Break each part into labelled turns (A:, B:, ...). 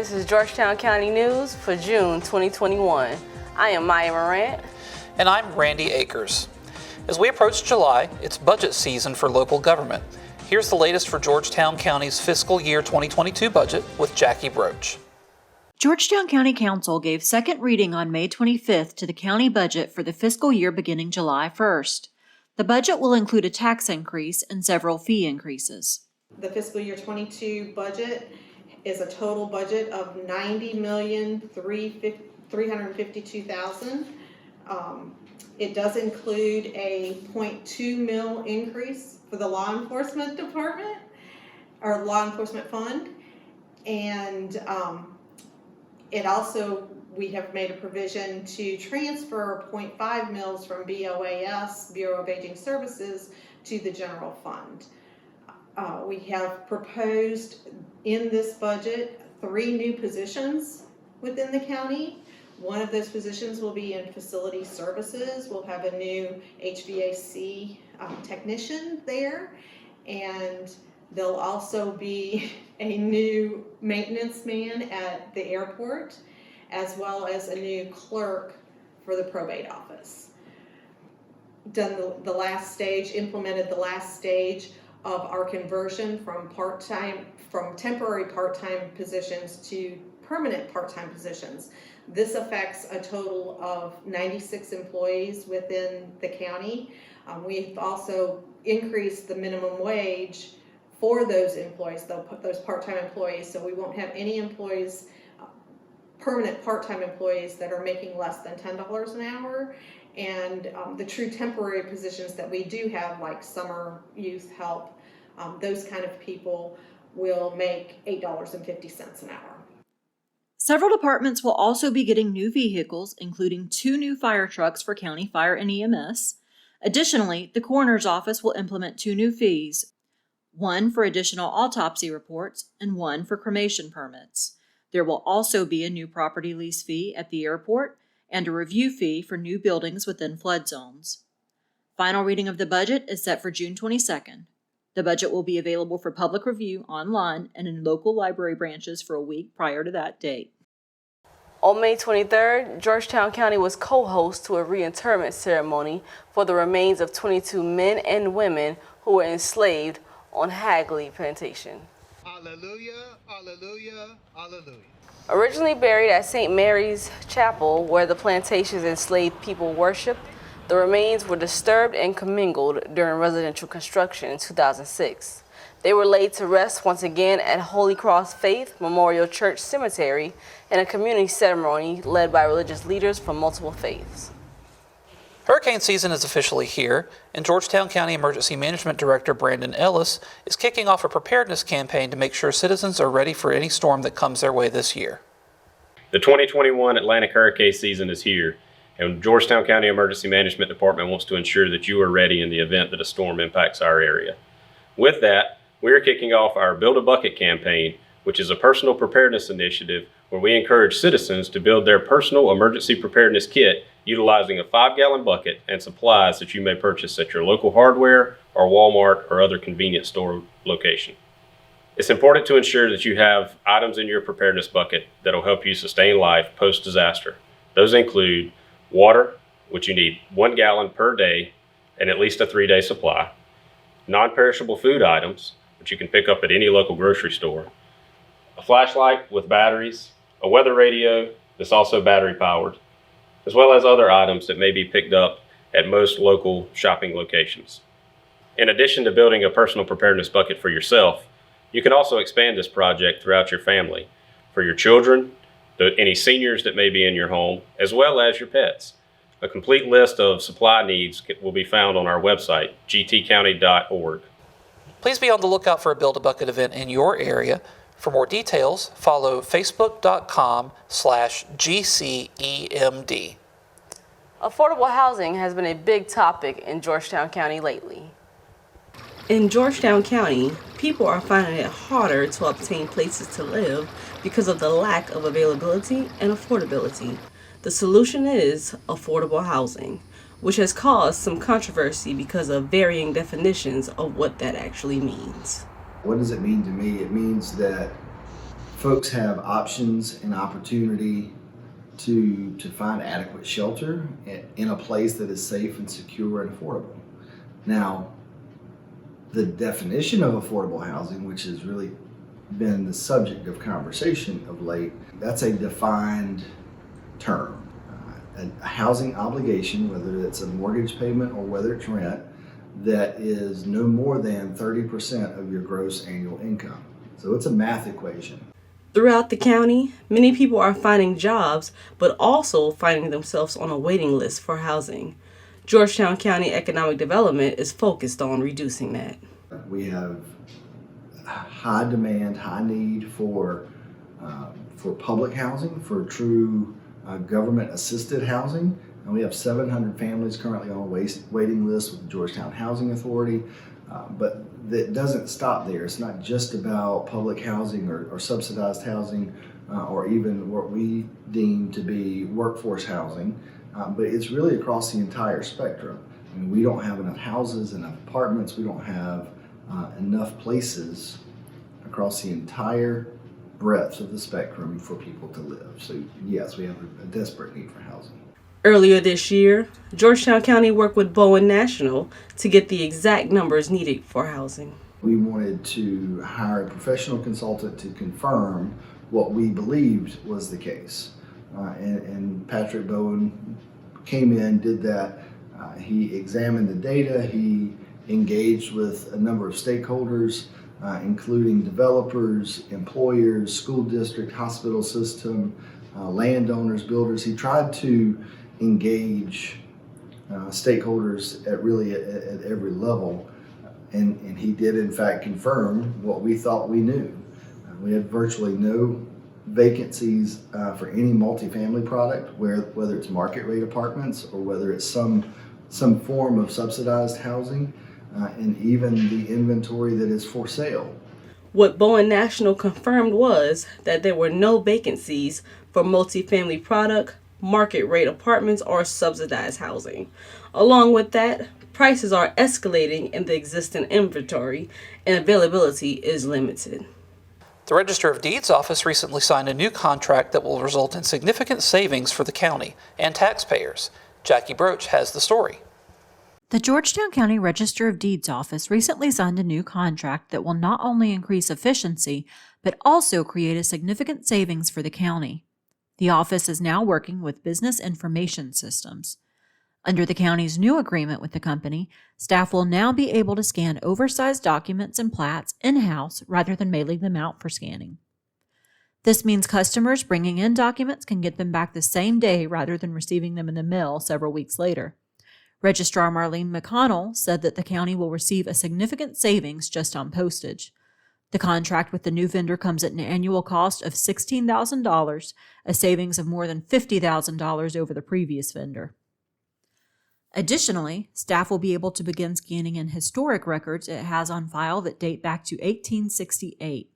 A: This is Georgetown County News for June 2021. I am Maya Morant.
B: And I'm Randy Akers. As we approach July, it's budget season for local government. Here's the latest for Georgetown County's fiscal year 2022 budget with Jackie Broach.
C: Georgetown County Council gave second reading on May 25th to the county budget for the fiscal year beginning July 1st. The budget will include a tax increase and several fee increases.
D: The fiscal year 22 budget is a total budget of $90,352,000. It does include a 0.2 mil increase for the law enforcement department or law enforcement fund, and it also, we have made a provision to transfer 0.5 mils from BOAS, Bureau of Aging Services, to the general fund. We have proposed in this budget 3 new positions within the county. One of those positions will be in facility services. We'll have a new HVAC technician there, and there'll also be a new maintenance man at the airport, as well as a new clerk for the probate office. Implemented the last stage of our conversion from temporary part-time positions to permanent part-time positions. This affects a total of 96 employees within the county. We've also increased the minimum wage for those employees, those part-time employees, so we won't have any employees, permanent part-time employees that are making less than $10 an hour. And the true temporary positions that we do have, like summer youth help, those kind of people will make $8.50 an hour.
C: Several departments will also be getting new vehicles, including 2 new fire trucks for county fire and EMS. Additionally, the coroner's office will implement 2 new fees, one for additional autopsy reports and one for cremation permits. There will also be a new property lease fee at the airport and a review fee for new buildings within flood zones. Final reading of the budget is set for June 22nd. The budget will be available for public review online and in local library branches for a week prior to that date.
A: On May 23rd, Georgetown County was co-host to a reinterment ceremony for the remains of 22 men and women who were enslaved on Hagley Plantation.
E: Hallelujah, hallelujah, hallelujah.
A: Originally buried at St. Mary's Chapel, where the plantation's enslaved people worshiped, the remains were disturbed and commingled during residential construction in 2006. They were laid to rest once again at Holy Cross Faith Memorial Church Cemetery in a community ceremony led by religious leaders from multiple faiths.
B: Hurricane season is officially here, and Georgetown County Emergency Management Director Brandon Ellis is kicking off a preparedness campaign to make sure citizens are ready for any storm that comes their way this year.
F: The 2021 Atlantic hurricane season is here, and Georgetown County Emergency Management Department wants to ensure that you are ready in the event that a storm impacts our area. With that, we are kicking off our Build a Bucket campaign, which is a personal preparedness initiative where we encourage citizens to build their personal emergency preparedness kit utilizing a 5-gallon bucket and supplies that you may purchase at your local hardware or Walmart or other convenience store location. It's important to ensure that you have items in your preparedness bucket that will help you sustain life post-disaster. Those include water, which you need 1 gallon per day and at least a 3-day supply, non-perishable food items, which you can pick up at any local grocery store, a flashlight with batteries, a weather radio that's also battery powered, as well as other items that may be picked up at most local shopping locations. In addition to building a personal preparedness bucket for yourself, you can also expand this project throughout your family, for your children, any seniors that may be in your home, as well as your pets. A complete list of supply needs will be found on our website, gtcounty.org.
B: Please be on the lookout for a Build a Bucket event in your area. For more details, follow facebook.com/GCEMD.
A: Affordable housing has been a big topic in Georgetown County lately.
G: In Georgetown County, people are finding it harder to obtain places to live because of the lack of availability and affordability. The solution is affordable housing, which has caused some controversy because of varying definitions of what that actually means.
H: What does it mean to me? It means that folks have options and opportunity to find adequate shelter in a place that is safe and secure and affordable. Now, the definition of affordable housing, which has really been the subject of conversation of late, that's a defined term. A housing obligation, whether it's a mortgage payment or whether it's rent, that is no more than 30% of your gross annual income. So it's a math equation.
G: Throughout the county, many people are finding jobs, but also finding themselves on a waiting list for housing. Georgetown County Economic Development is focused on reducing that.
H: We have high demand, high need for public housing, for true government-assisted housing. And we have 700 families currently on a waiting list with the Georgetown Housing Authority. But that doesn't stop there. It's not just about public housing or subsidized housing or even what we deem to be workforce housing, but it's really across the entire spectrum. I mean, we don't have enough houses, enough apartments, we don't have enough places across the entire breadth of the spectrum for people to live. So yes, we have a desperate need for housing.
G: Earlier this year, Georgetown County worked with Bowen National to get the exact numbers needed for housing.
H: We wanted to hire a professional consultant to confirm what we believed was the case. And Patrick Bowen came in, did that. He examined the data. He engaged with a number of stakeholders, including developers, employers, school district, hospital system, landowners, builders. He tried to engage stakeholders at every level, and he did in fact confirm what we thought we knew. We had virtually no vacancies for any multifamily product, whether it's market rate apartments or whether it's some form of subsidized housing, and even the inventory that is for sale.
G: What Bowen National confirmed was that there were no vacancies for multifamily product, market rate apartments, or subsidized housing. Along with that, prices are escalating in the existing inventory and availability is limited.
B: The Registrar of Deeds office recently signed a new contract that will result in significant savings for the county and taxpayers. Jackie Broach has the story.
C: The Georgetown County Register of Deeds office recently signed a new contract that will not only increase efficiency, but also create a significant savings for the county. The office is now working with Business Information Systems. Under the county's new agreement with the company, staff will now be able to scan oversized documents and plats in-house rather than mailing them out for scanning. This means customers bringing in documents can get them back the same day rather than receiving them in the mail several weeks later. Registrar Marlene McConnell said that the county will receive a significant savings just on postage. The contract with the new vendor comes at an annual cost of $16,000, a savings of more than $50,000 over the previous vendor. Additionally, staff will be able to begin scanning in historic records it has on file that date back to 1868.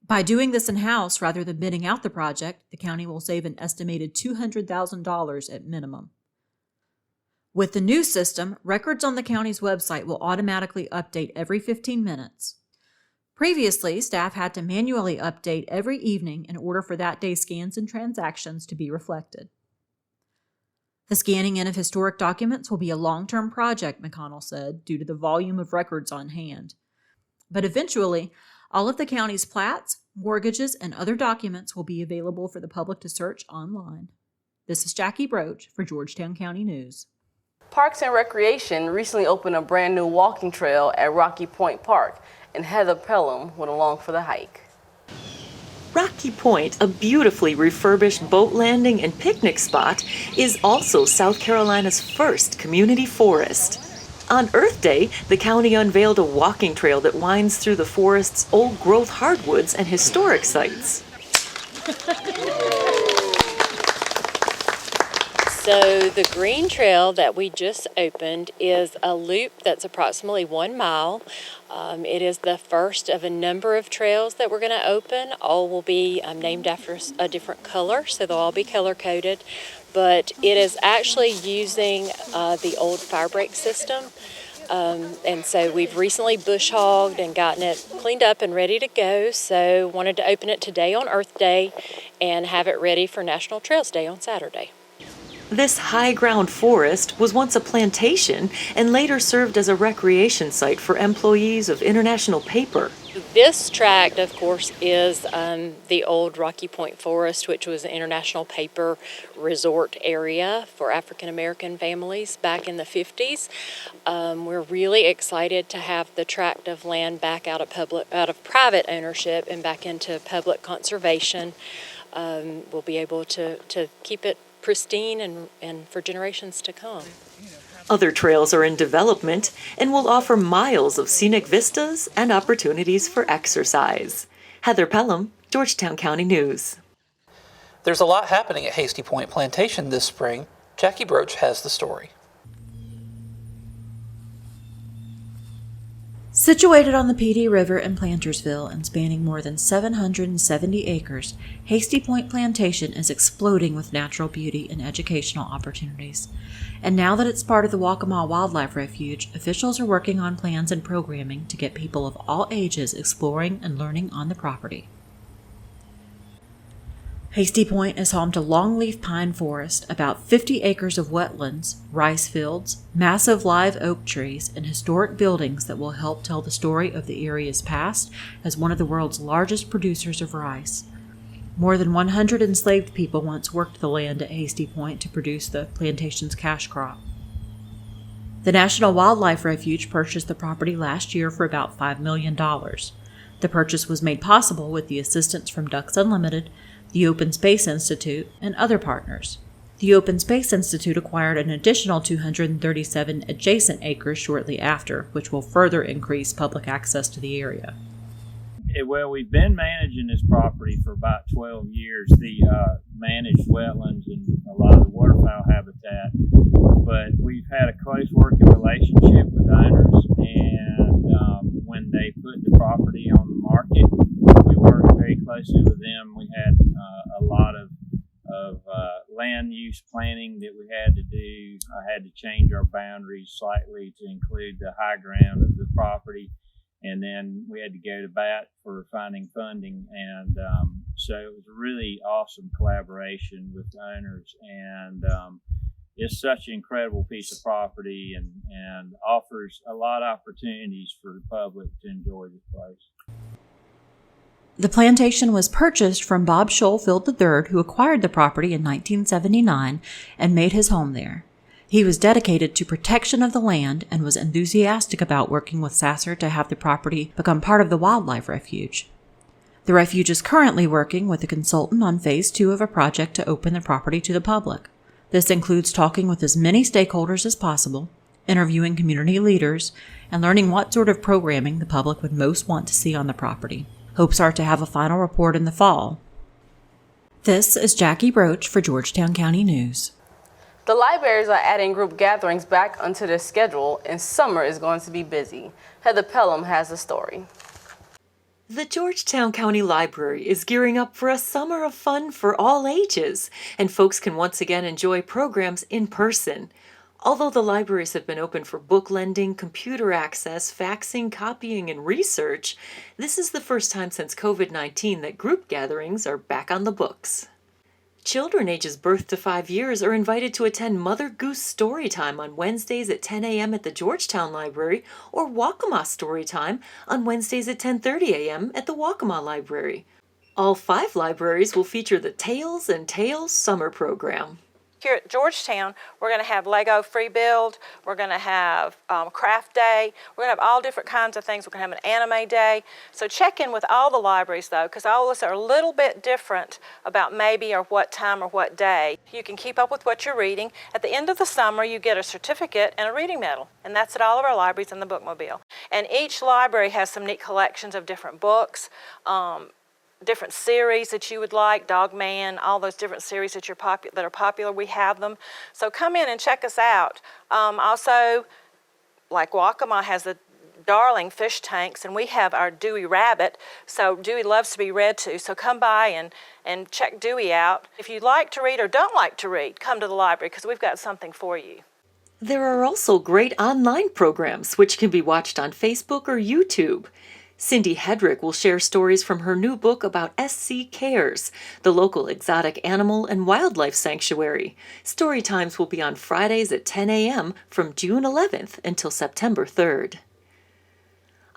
C: By doing this in-house rather than bidding out the project, the county will save an estimated $200,000 at minimum. With the new system, records on the county's website will automatically update every 15 minutes. Previously, staff had to manually update every evening in order for that day's scans and transactions to be reflected. The scanning in of historic documents will be a long-term project, McConnell said, due to the volume of records on hand. But eventually, all of the county's plats, mortgages, and other documents will be available for the public to search online. This is Jackie Broach for Georgetown County News.
A: Parks and Recreation recently opened a brand new walking trail at Rocky Point Park, and Heather Pelham went along for the hike.
I: Rocky Point, a beautifully refurbished boat landing and picnic spot, is also South Carolina's first community forest. On Earth Day, the county unveiled a walking trail that winds through the forest's old-growth hardwoods and historic sites.
J: So the green trail that we just opened is a loop that's approximately 1 mile. It is the first of a number of trails that we're going to open. All will be named after a different color, so they'll all be color-coded. But it is actually using the old fire break system And so we've recently bush hogged and gotten it cleaned up and ready to go. So wanted to open it today on Earth Day and have it ready for National Trails Day on Saturday.
I: This high ground forest was once a plantation and later served as a recreation site for employees of International Paper.
J: This tract, of course, is the old Rocky Point Forest, which was an International Paper resort area for African American families back in the 50s. We're really excited to have the tract of land back out of private ownership and back into public conservation. We'll be able to keep it pristine and for generations to come.
I: Other trails are in development and will offer miles of scenic vistas and opportunities for exercise. Heather Pelham, Georgetown County News.
B: There's a lot happening at Hasty Point Plantation this spring. Jackie Broach has the story.
C: Situated on the PD River in Plantersville and spanning more than 770 acres, Hasty Point Plantation is exploding with natural beauty and educational opportunities. And now that it's part of the Waccamaw Wildlife Refuge, officials are working on plans and programming to get people of all ages exploring and learning on the property. Hasty Point is home to longleaf pine forest, about 50 acres of wetlands, rice fields, massive live oak trees, and historic buildings that will help tell the story of the area's past as one of the world's largest producers of rice. More than 100 enslaved people once worked the land at Hasty Point to produce the plantation's cash crop. The National Wildlife Refuge purchased the property last year for about $5 million. The purchase was made possible with the assistance from Ducks Unlimited, the Open Space Institute, and other partners. The Open Space Institute acquired an additional 237 adjacent acres shortly after, which will further increase public access to the area.
K: Well, we've been managing this property for about 12 years, the managed wetlands and a lot of the waterfowl habitat, but we've had a close working relationship with owners, and when they put the property on the market, we worked very closely with them. We had a lot of land use planning that we had to do. I had to change our boundaries slightly to include the high ground of the property. And then we had to go to bat for finding funding. And so it was a really awesome collaboration with the owners. And it's such an incredible piece of property and offers a lot of opportunities for the public to enjoy this place.
C: The plantation was purchased from Bob Schofield III, who acquired the property in 1979 and made his home there. He was dedicated to protection of the land and was enthusiastic about working with Sasser to have the property become part of the wildlife refuge. The refuge is currently working with a consultant on Phase 2 of a project to open the property to the public. This includes talking with as many stakeholders as possible, interviewing community leaders, and learning what sort of programming the public would most want to see on the property. Hopes are to have a final report in the fall. This is Jackie Broach for Georgetown County News.
A: The libraries are adding group gatherings back onto their schedule, and summer is going to be busy. Heather Pelham has the story.
I: The Georgetown County Library is gearing up for a summer of fun for all ages, and folks can once again enjoy programs in person. Although the libraries have been open for book lending, computer access, faxing, copying, and research, this is the first time since COVID-19 that group gatherings are back on the books. Children ages birth to 5 years are invited to attend Mother Goose Storytime on Wednesdays at 10 a.m. at the Georgetown Library or Waccamaw Storytime on Wednesdays at 10:30 a.m. at the Waccamaw Library. All 5 libraries will feature the Tales and Tales Summer Program.
L: Here at Georgetown, we're going to have Lego Free Build, we're going to have Craft Day, we're going to have all different kinds of things. We're going to have an Anime Day. So check in with all the libraries though, because all of us are a little bit different about maybe or what time or what day. You can keep up with what you're reading. At the end of the summer, you get a certificate and a reading medal, and that's at all of our libraries in the bookmobile. And each library has some neat collections of different books, different series that you would like, Dog Man, all those different series that are popular, we have them. So come in and check us out. Also, like Waccamaw has the darling fish tanks, and we have our Dewey Rabbit, so Dewey loves to be read to, so come by and check Dewey out. If you like to read or don't like to read, come to the library because we've got something for you.
I: There are also great online programs which can be watched on Facebook or YouTube. Cindy Hedrick will share stories from her new book about SC Cares, the local exotic animal and wildlife sanctuary. Story times will be on Fridays at 10 a.m. from June 11th until September 3rd.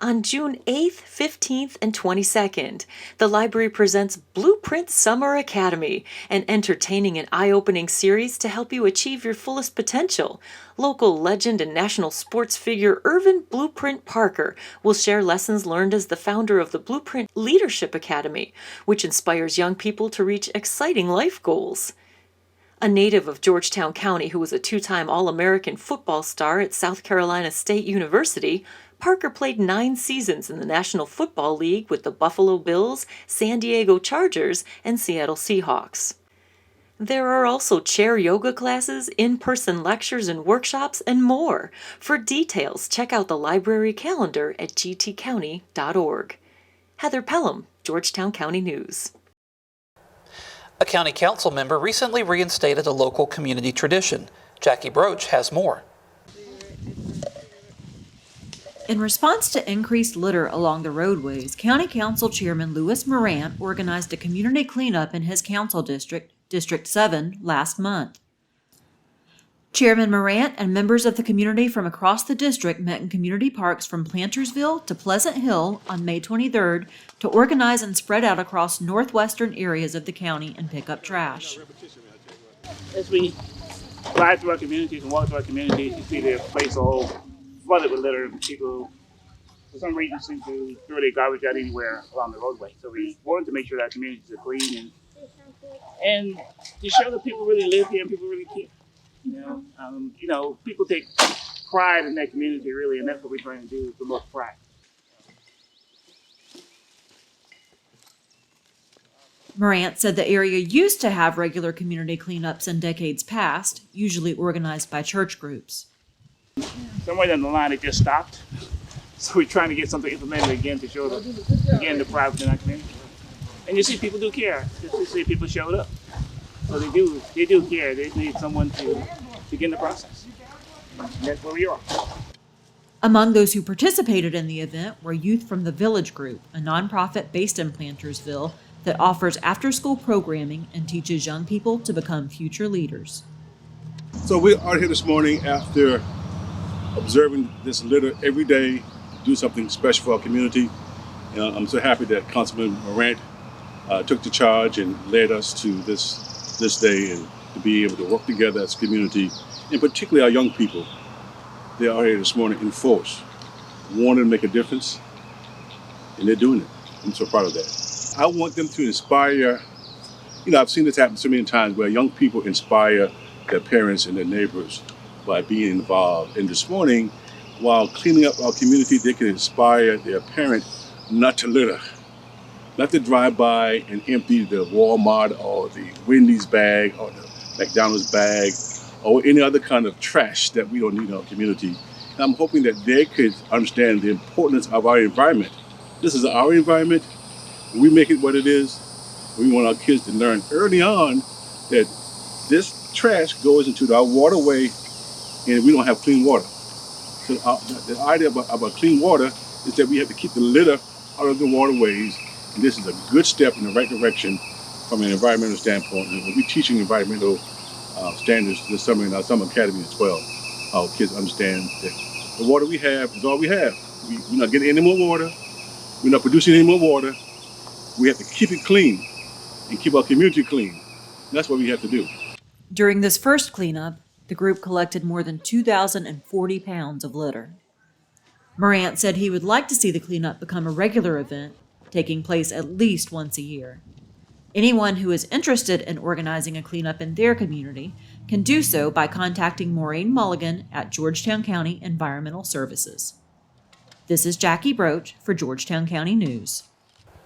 I: On June 8th, 15th, and 22nd, the library presents Blueprint Summer Academy, an entertaining and eye-opening series to help you achieve your fullest potential. Local legend and national sports figure Irvin Blueprint Parker will share lessons learned as the founder of the Blueprint Leadership Academy, which inspires young people to reach exciting life goals. A native of Georgetown County who was a two-time All-American football star at South Carolina State University, Parker played 9 seasons in the National Football League with the Buffalo Bills, San Diego Chargers, and Seattle Seahawks. There are also chair yoga classes, in-person lectures and workshops, and more. For details, check out the library calendar at gtcounty.org. Heather Pelham, Georgetown County News.
B: A county council member recently reinstated a local community tradition. Jackie Broach has more.
C: In response to increased litter along the roadways, County Council Chairman Louis Morant organized a community cleanup in his council district, District 7, last month. Chairman Morant and members of the community from across the district met in community parks from Plantersville to Pleasant Hill on May 23rd to organize and spread out across northwestern areas of the county and pick up trash.
M: As we ride through our communities and walk through our communities, you see their place all flooded with litter. People, for some reason, seem to throw their garbage out anywhere along the roadway. So we wanted to make sure that our communities are clean and to show that people really live here and people really care. People take pride in their community, really, and that's what we're trying to do, promote pride.
C: Morant said the area used to have regular community cleanups in decades past, usually organized by church groups.
M: Somewhere down the line, it just stopped. So we're trying to get something implemented again to show the pride within our community. And you see, people do care. You see, people showed up. So they do care. They need someone to begin the process. And that's where we are.
C: Among those who participated in the event were youth from the Village Group, a nonprofit based in Plantersville that offers after-school programming and teaches young people to become future leaders.
N: So we are here this morning after observing this litter every day, do something special for our community. I'm so happy that Councilman Morant took the charge and led us to this day and to be able to work together as a community, and particularly our young people. They are here this morning in force, wanting to make a difference, and they're doing it. I'm so proud of that. I want them to inspire, I've seen this happen so many times where young people inspire their parents and their neighbors by being involved. And this morning, while cleaning up our community, they can inspire their parent not to litter, not to drive by and empty the Walmart or the Wendy's bag or the McDonald's bag or any other kind of trash that we don't need in our community. And I'm hoping that they could understand the importance of our environment. This is our environment. We make it what it is. We want our kids to learn early on that this trash goes into our waterway and we don't have clean water. So the idea about clean water is that we have to keep the litter out of the waterways. And this is a good step in the right direction from an environmental standpoint. And we'll be teaching environmental standards this summer in our summer academy as well. Our kids understand that the water we have is all we have. We're not getting any more water. We're not producing any more water. We have to keep it clean and keep our community clean. That's what we have to do.
C: During this first cleanup, the group collected more than 2,040 pounds of litter. Morant said he would like to see the cleanup become a regular event, taking place at least once a year. Anyone who is interested in organizing a cleanup in their community can do so by contacting Maureen Mulligan at Georgetown County Environmental Services. This is Jackie Broach for Georgetown County News.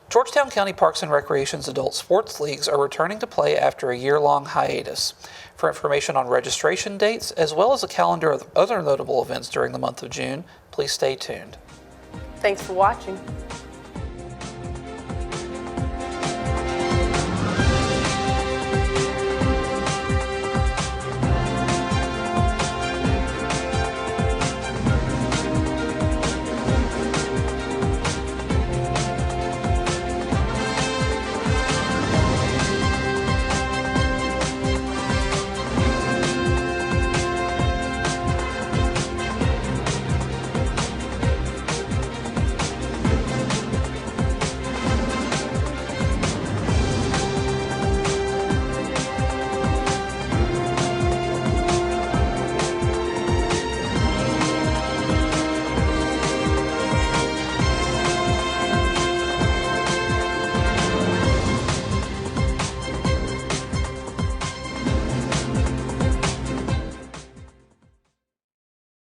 B: Georgetown County Parks and Recreation's adult sports leagues are returning to play after a year-long hiatus. For information on registration dates, as well as a calendar of other notable events during the month of June, please stay tuned.
A: Thanks for watching.